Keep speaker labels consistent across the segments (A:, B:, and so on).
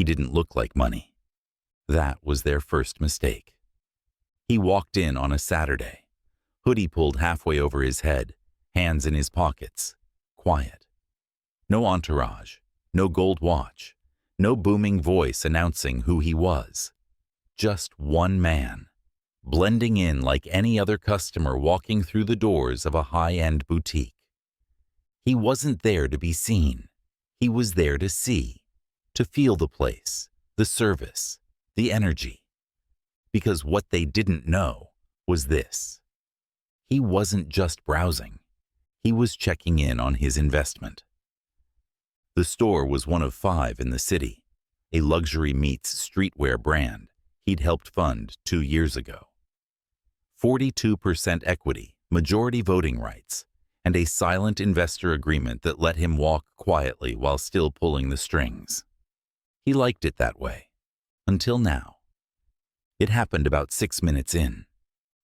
A: He didn't look like money. That was their first mistake. He walked in on a Saturday, hoodie pulled halfway over his head, hands in his pockets, quiet. No entourage, no gold watch, no booming voice announcing who he was. Just one man, blending in like any other customer walking through the doors of a high-end boutique. He wasn't there to be seen. He was there to see, to feel the place, the service, the energy. Because what they didn't know was this. He wasn't just browsing. He was checking in on his investment. The store was one of 5 in the city, a luxury meets streetwear brand he'd helped fund 2 years ago. 42% equity, majority voting rights, and a silent investor agreement that let him walk quietly while still pulling the strings. He liked it that way, until now. It happened about 6 minutes in.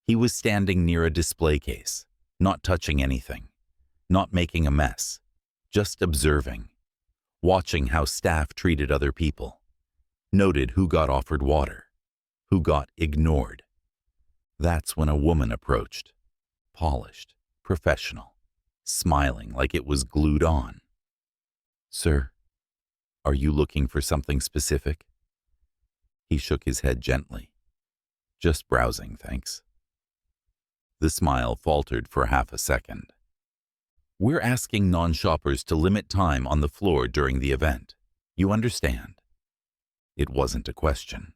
A: He was standing near a display case, not touching anything, not making a mess, just observing, watching how staff treated other people, noted who got offered water, who got ignored. That's when a woman approached, polished, professional, smiling like it was glued on. "Sir, are you looking for something specific?" He shook his head gently. "Just browsing, thanks." The smile faltered for half a second. "We're asking non-shoppers to limit time on the floor during the event. You understand?" It wasn't a question.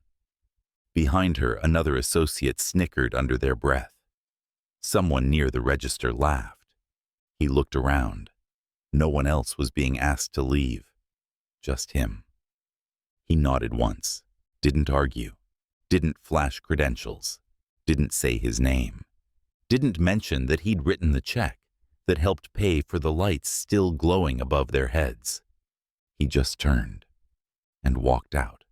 A: Behind her, another associate snickered under their breath. Someone near the register laughed. He looked around. No one else was being asked to leave. Just him. He nodded once, didn't argue, didn't flash credentials, didn't say his name, didn't mention that he'd written the check that helped pay for the lights still glowing above their heads. He just turned and walked out.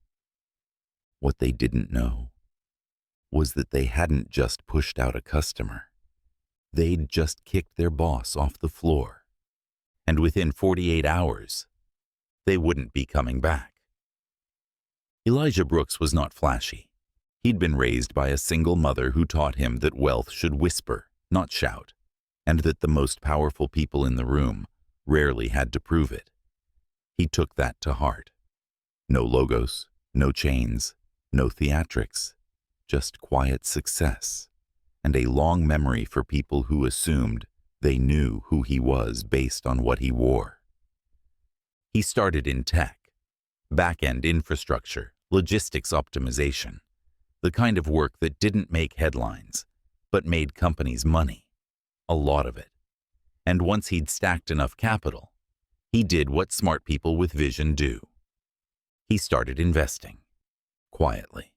A: What they didn't know was that they hadn't just pushed out a customer. They'd just kicked their boss off the floor. And within 48 hours, they wouldn't be coming back. Elijah Brooks was not flashy. He'd been raised by a single mother who taught him that wealth should whisper, not shout, and that the most powerful people in the room rarely had to prove it. He took that to heart. No logos, no chains, no theatrics, just quiet success, and a long memory for people who assumed they knew who he was based on what he wore. He started in tech, back-end infrastructure, logistics optimization, the kind of work that didn't make headlines, but made companies money, a lot of it. And once he'd stacked enough capital, he did what smart people with vision do. He started investing, quietly,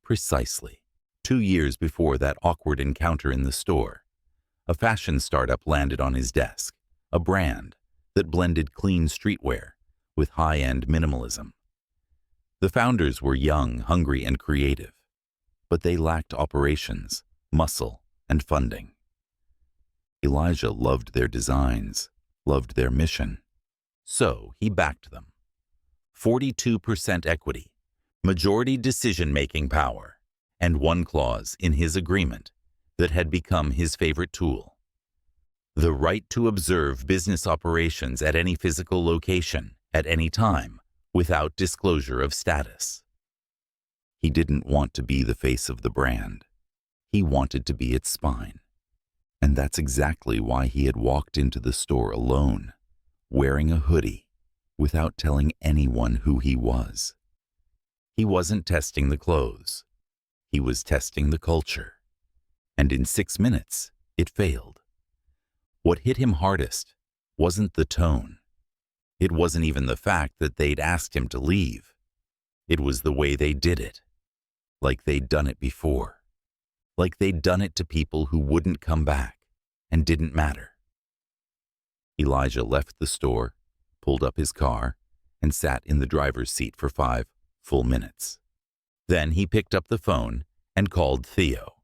A: precisely. 2 years before that awkward encounter in the store, a fashion startup landed on his desk, a brand that blended clean streetwear with high-end minimalism. The founders were young, hungry, and creative, but they lacked operations, muscle, and funding. Elijah loved their designs, loved their mission, so he backed them. 42% equity, majority decision-making power, and one clause in his agreement that had become his favorite tool: the right to observe business operations at any physical location, at any time, without disclosure of status. He didn't want to be the face of the brand. He wanted to be its spine. And that's exactly why he had walked into the store alone, wearing a hoodie, without telling anyone who he was. He wasn't testing the clothes. He was testing the culture. And in 6 minutes, it failed. What hit him hardest wasn't the tone. It wasn't even the fact that they'd asked him to leave. It was the way they did it. Like they'd done it before. Like they'd done it to people who wouldn't come back and didn't matter. Elijah left the store, pulled up his car, and sat in the driver's seat for 5 full minutes. Then he picked up the phone and called Theo,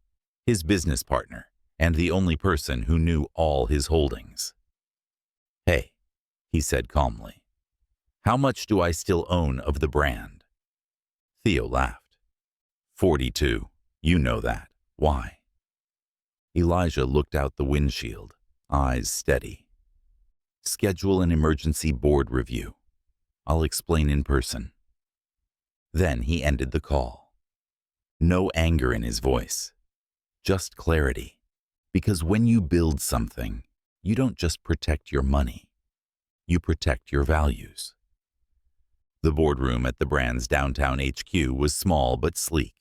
A: his business partner and the only person who knew all his holdings. "Hey," he said calmly, "how much do I still own of the brand?" Theo laughed. 42. You know that. Why? Elijah looked out the windshield, eyes steady. Schedule an emergency board review. I'll explain in person. Then he ended the call. No anger in his voice, just clarity. Because when you build something, you don't just protect your money, you protect your values. The boardroom at the brand's downtown HQ was small but sleek.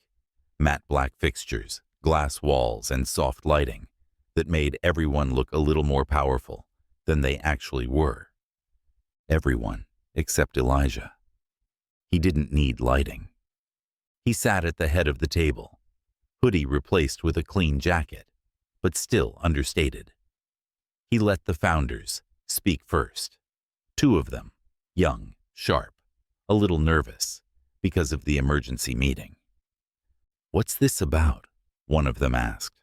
A: Matte black fixtures, glass walls, and soft lighting that made everyone look a little more powerful than they actually were. Everyone except Elijah. He didn't need lighting. He sat at the head of the table, hoodie replaced with a clean jacket, but still understated. He let the founders speak first. Two of them, young, sharp, a little nervous because of the emergency meeting. "What's this about?" one of them asked.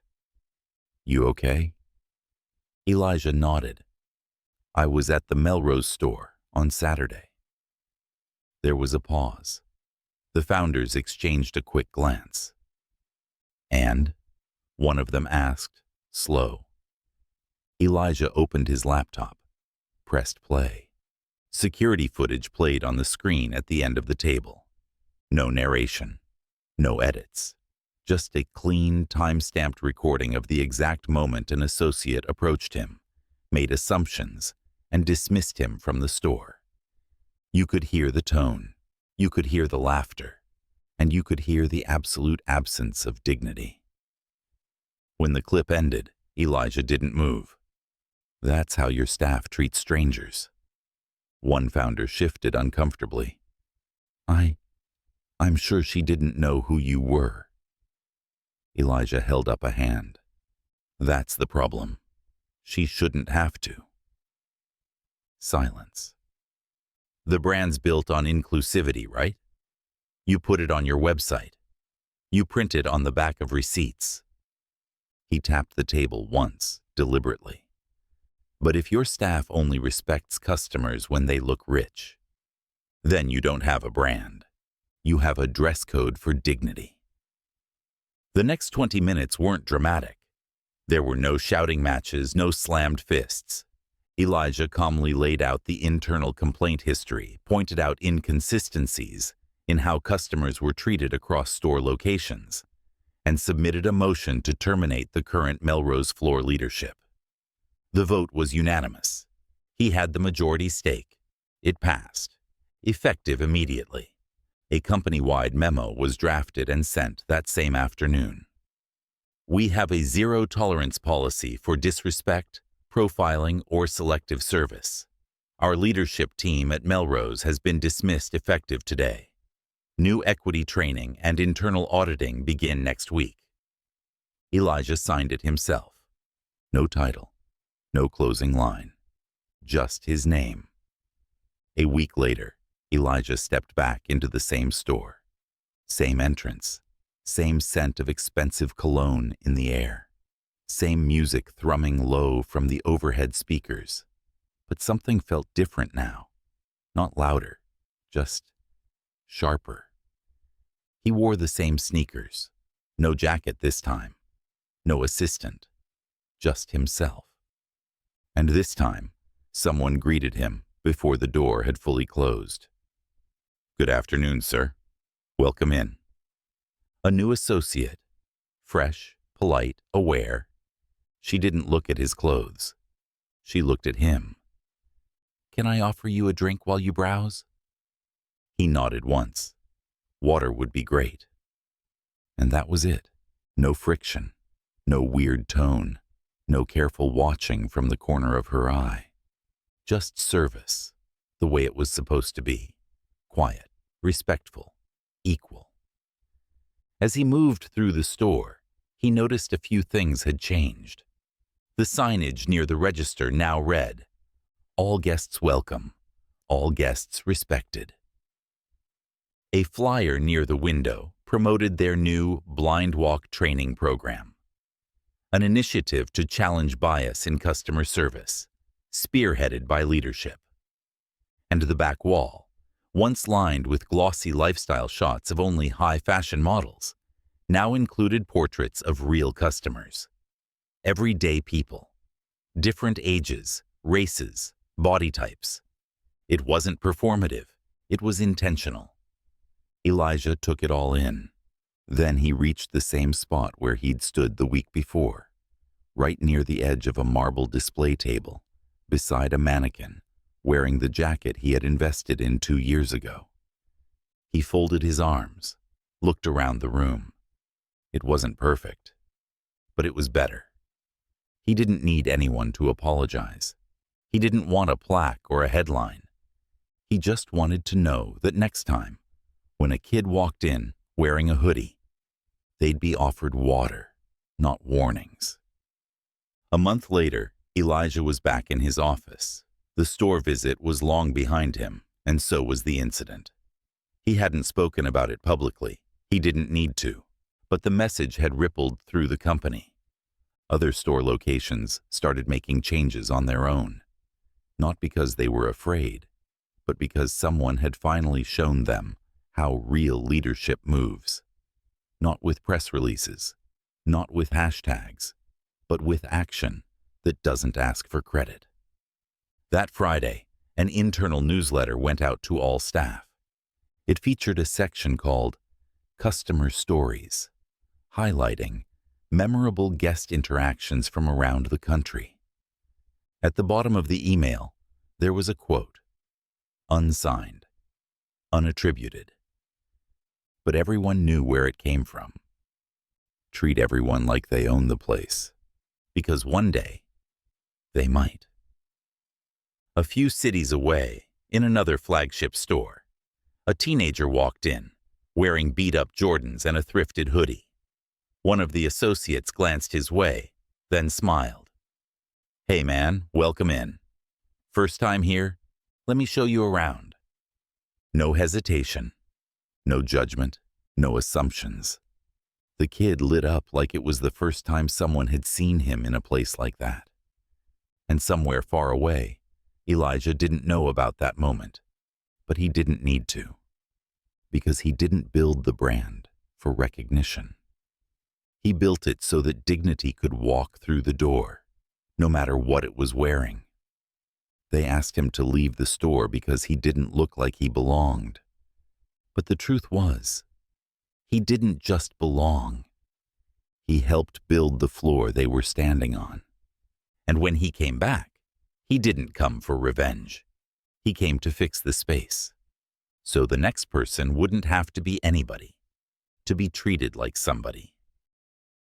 A: "You okay?" Elijah nodded. "I was at the Melrose store on Saturday." There was a pause. The founders exchanged a quick glance. "And?" one of them asked, slow. Elijah opened his laptop, pressed play. Security footage played on the screen at the end of the table. No narration, no edits. Just a clean, time-stamped recording of the exact moment an associate approached him, made assumptions, and dismissed him from the store. You could hear the tone, you could hear the laughter, and you could hear the absolute absence of dignity. When the clip ended, Elijah didn't move. "That's how your staff treats strangers." One founder shifted uncomfortably. I'm sure she didn't know who you were." Elijah held up a hand. "That's the problem. She shouldn't have to." Silence. The brand's built on inclusivity, right? You put it on your website. You print it on the back of receipts. He tapped the table once, deliberately. But if your staff only respects customers when they look rich, then you don't have a brand. You have a dress code for dignity. The next 20 minutes weren't dramatic. There were no shouting matches, no slammed fists. Elijah calmly laid out the internal complaint history, pointed out inconsistencies in how customers were treated across store locations, and submitted a motion to terminate the current Melrose floor leadership. The vote was unanimous. He had the majority stake. It passed, effective immediately. A company-wide memo was drafted and sent that same afternoon. "We have a zero-tolerance policy for disrespect, profiling, or selective service. Our leadership team at Melrose has been dismissed effective today. New equity training and internal auditing begin next week." Elijah signed it himself. No title, no closing line, just his name. A week later, Elijah stepped back into the same store. Same entrance, same scent of expensive cologne in the air, same music thrumming low from the overhead speakers. But something felt different now. Not louder, just sharper. He wore the same sneakers. No jacket this time. No assistant. Just himself. And this time, someone greeted him before the door had fully closed. "Good afternoon, sir. Welcome in." A new associate. Fresh, polite, aware. She didn't look at his clothes. She looked at him. "Can I offer you a drink while you browse?" He nodded once. Water would be great. And that was it. No friction. No weird tone. No careful watching from the corner of her eye. Just service, the way it was supposed to be. Quiet, respectful, equal. As he moved through the store, he noticed a few things had changed. The signage near the register now read, "All guests welcome, all guests respected." A flyer near the window promoted their new Blind Walk training program, an initiative to challenge bias in customer service, spearheaded by leadership. And the back wall, once lined with glossy lifestyle shots of only high-fashion models, now included portraits of real customers. Everyday people. Different ages, races, body types. It wasn't performative. It was intentional. Elijah took it all in. Then he reached the same spot where he'd stood the week before, right near the edge of a marble display table, beside a mannequin, wearing the jacket he had invested in 2 years ago. He folded his arms, looked around the room. It wasn't perfect, but it was better. He didn't need anyone to apologize. He didn't want a plaque or a headline. He just wanted to know that next time, when a kid walked in wearing a hoodie, they'd be offered water, not warnings. A month later, Elijah was back in his office. The store visit was long behind him, and so was the incident. He hadn't spoken about it publicly. He didn't need to, but the message had rippled through the company. Other store locations started making changes on their own, not because they were afraid, but because someone had finally shown them how real leadership moves. Not with press releases, not with hashtags, but with action that doesn't ask for credit. That Friday, an internal newsletter went out to all staff. It featured a section called Customer Stories, highlighting memorable guest interactions from around the country. At the bottom of the email, there was a quote, unsigned, unattributed. But everyone knew where it came from. Treat everyone like they own the place, because one day, they might. A few cities away, in another flagship store, a teenager walked in, wearing beat-up Jordans and a thrifted hoodie. One of the associates glanced his way, then smiled. "Hey man, welcome in. First time here? Let me show you around." No hesitation, no judgment, no assumptions. The kid lit up like it was the first time someone had seen him in a place like that. And somewhere far away, Elijah didn't know about that moment, but he didn't need to, because he didn't build the brand for recognition. He built it so that dignity could walk through the door, no matter what it was wearing. They asked him to leave the store because he didn't look like he belonged. But the truth was, he didn't just belong. He helped build the floor they were standing on. And when he came back, he didn't come for revenge. He came to fix the space, so the next person wouldn't have to be anybody, to be treated like somebody.